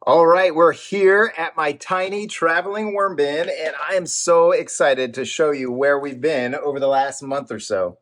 All right, we're here at my tiny traveling worm bin, and I am so excited to show you where we've been over the last month or so.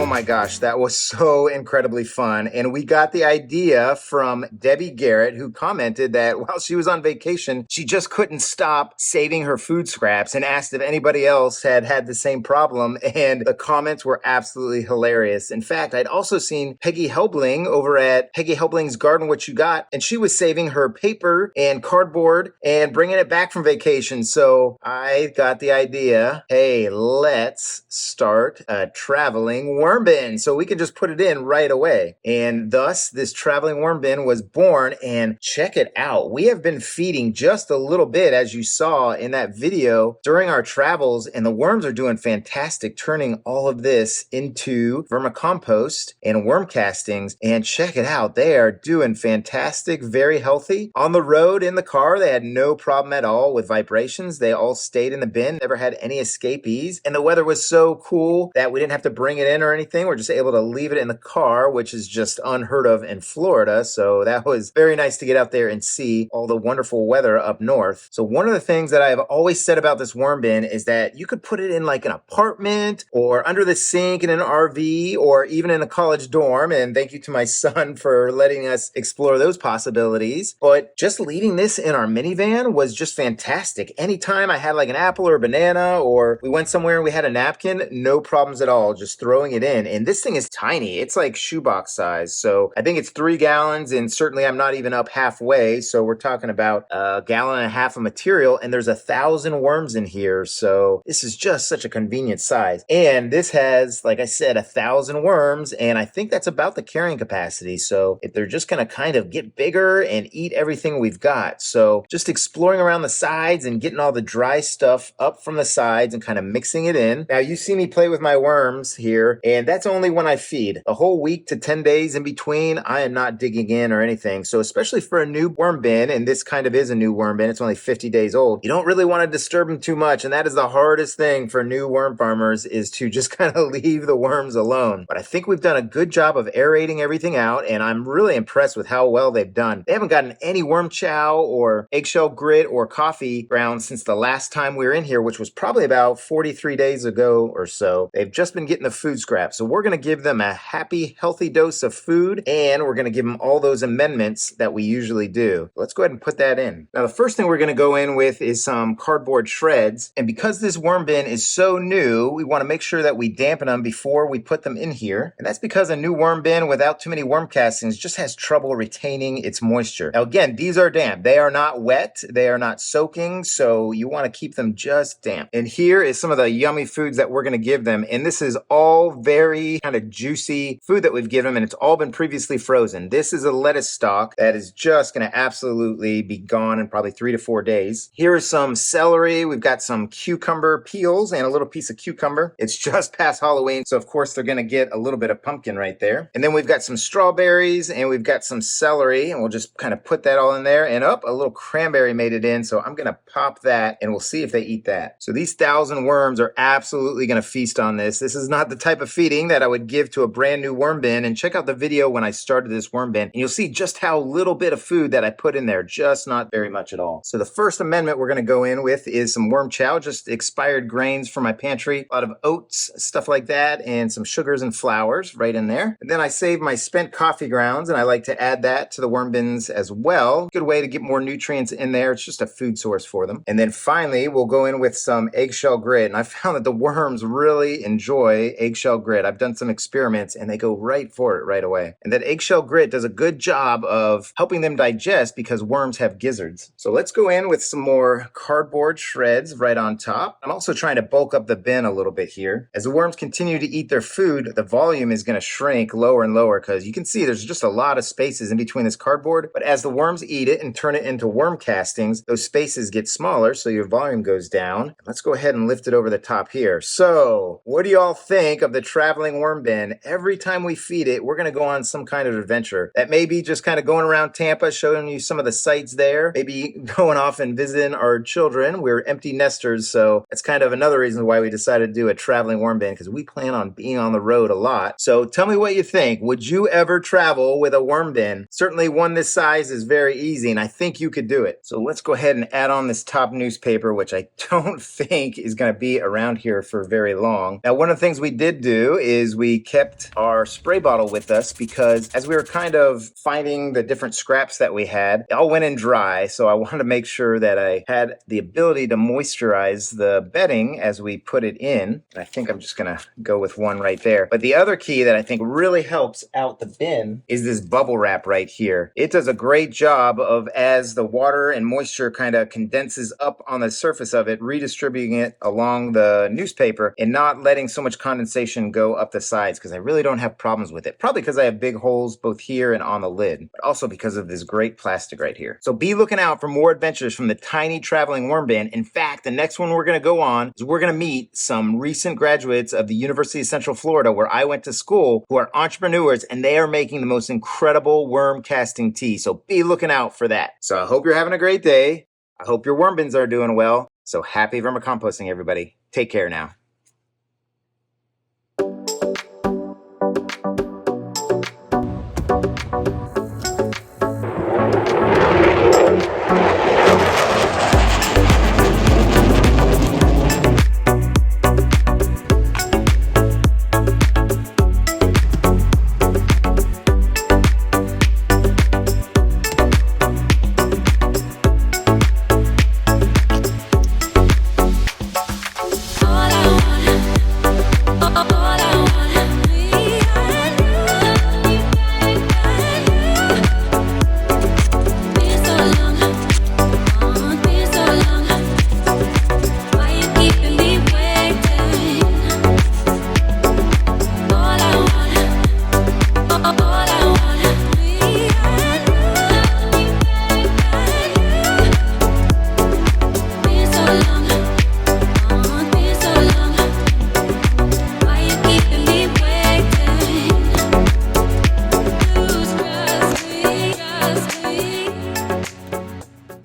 My gosh, that was so incredibly fun. And we got the idea from Debbie Garrett, who commented that while she was on vacation, she just couldn't stop saving her food scraps and asked if anybody else had had the same problem. And the comments were absolutely hilarious. In fact, I'd also seen Peggy Helbling over at Peggy Helbling's Garden What You Got, and she was saving her paper and cardboard and bringing it back from vacation. So I got the idea, hey, let's start a traveling worm bin so we can just put it in right away. And thus this traveling worm bin was born. And check it out, we have been feeding just a little bit, as you saw in that video, during our travels, and the worms are doing fantastic, turning all of this into vermicompost and worm castings. And check it out, they are doing fantastic, very healthy. On the road, in the car, they had no problem at all with vibrations. They all stayed in the bin, never had any escapees. And the weather was so cool that we didn't have to bring it in or anything. We're just able to leave it in the car, which is just unheard of in Florida. So that was very nice to get out there and see all the wonderful weather up north. So one of the things that I've always said about this worm bin is that you could put it in like an apartment or under the sink in an RV or even in a college dorm. And thank you to my son for letting us explore those possibilities. But just leaving this in our minivan was just fantastic. Anytime I had like an apple or a banana, or we went somewhere and we had a napkin, no problems at all, just throwing it in. And this thing is tiny. It's like shoebox size. So I think it's 3 gallons, and certainly I'm not even up halfway. So we're talking about 1.5 gallons of material, and there's 1,000 worms in here. So this is just such a convenient size. And this has, like I said, 1,000 worms, and I think that's about the carrying capacity. So if they're just going to kind of get bigger and eat everything we've got. So just exploring around the sides and getting all the dry stuff up from the sides and kind of mixing it in. Now you see me play with my worms here, and that's only when I feed. A whole week to 10 days in between, I am not digging in or anything. So especially for a new worm bin, and this kind of is a new worm bin, it's only 50 days old, you don't really want to disturb them too much. And that is the hardest thing for new worm farmers, is to just kind of leave the worms alone. But I think we've done a good job of aerating everything out, and I'm really impressed with how well they've done. They haven't gotten any worm chow or eggshell grit or coffee grounds since the last time we were in here, which was probably about 43 days ago or so. They've just been getting the food scraps. So we're going to give them a happy, healthy dose of food, and we're going to give them all those amendments that we usually do. Let's go ahead and put that in. Now, the first thing we're going to go in with is some cardboard shreds. And because this worm bin is so new, we want to make sure that we dampen them before we put them in here. And that's because a new worm bin without too many worm castings just has trouble retaining its moisture. Now, again, these are damp. They are not wet. They are not soaking. So you want to keep them just damp. And here is some of the yummy foods that we're going to give them. And this is all very kind of juicy food that we've given them, and it's all been previously frozen. This is a lettuce stalk that is just going to absolutely be gone in probably 3 to 4 days. Here is some celery. We've got some cucumber peels and a little piece of cucumber. It's just past Halloween, so of course they're going to get a little bit of pumpkin right there. And then we've got some strawberries, and we've got some celery, and we'll just kind of put that all in there. And a little cranberry made it in, so I'm going to pop that, and we'll see if they eat that. So these 1,000 worms are absolutely going to feast on this. This is not the type of feeding thinking that I would give to a brand new worm bin, and check out the video when I started this worm bin, and you'll see just how little bit of food that I put in there, just not very much at all. So the first amendment we're gonna go in with is some worm chow, just expired grains from my pantry, a lot of oats, stuff like that, and some sugars and flours right in there. And then I save my spent coffee grounds, and I like to add that to the worm bins as well. Good way to get more nutrients in there. It's just a food source for them. And then finally, we'll go in with some eggshell grit. And I found that the worms really enjoy eggshell grit. I've done some experiments and they go right for it right away. And that eggshell grit does a good job of helping them digest because worms have gizzards. So let's go in with some more cardboard shreds right on top. I'm also trying to bulk up the bin a little bit here. As the worms continue to eat their food, the volume is going to shrink lower and lower because you can see there's just a lot of spaces in between this cardboard. But as the worms eat it and turn it into worm castings, those spaces get smaller, so your volume goes down. Let's go ahead and lift it over the top here. So what do y'all think of the traveling worm bin? Every time we feed it, we're going to go on some kind of adventure. That may be just kind of going around Tampa, showing you some of the sights there, maybe going off and visiting our children. We're empty nesters, so that's kind of another reason why we decided to do a traveling worm bin, because we plan on being on the road a lot. So tell me what you think. Would you ever travel with a worm bin? Certainly one this size is very easy, and I think you could do it. So let's go ahead and add on this top newspaper, which I don't think is going to be around here for very long. Now, one of the things we did do is we kept our spray bottle with us, because as we were kind of finding the different scraps that we had, it all went in dry. So I wanted to make sure that I had the ability to moisturize the bedding as we put it in. I think I'm just going to go with one right there. But the other key that I think really helps out the bin is this bubble wrap right here. It does a great job of, as the water and moisture kind of condenses up on the surface of it, redistributing it along the newspaper and not letting so much condensation go up the sides, because I really don't have problems with it. Probably because I have big holes both here and on the lid, but also because of this great plastic right here. So be looking out for more adventures from the tiny traveling worm bin. In fact, the next one we're going to go on is we're going to meet some recent graduates of the University of Central Florida, where I went to school, who are entrepreneurs, and they are making the most incredible worm casting tea. So be looking out for that. So I hope you're having a great day. I hope your worm bins are doing well. So happy vermicomposting, everybody. Take care now.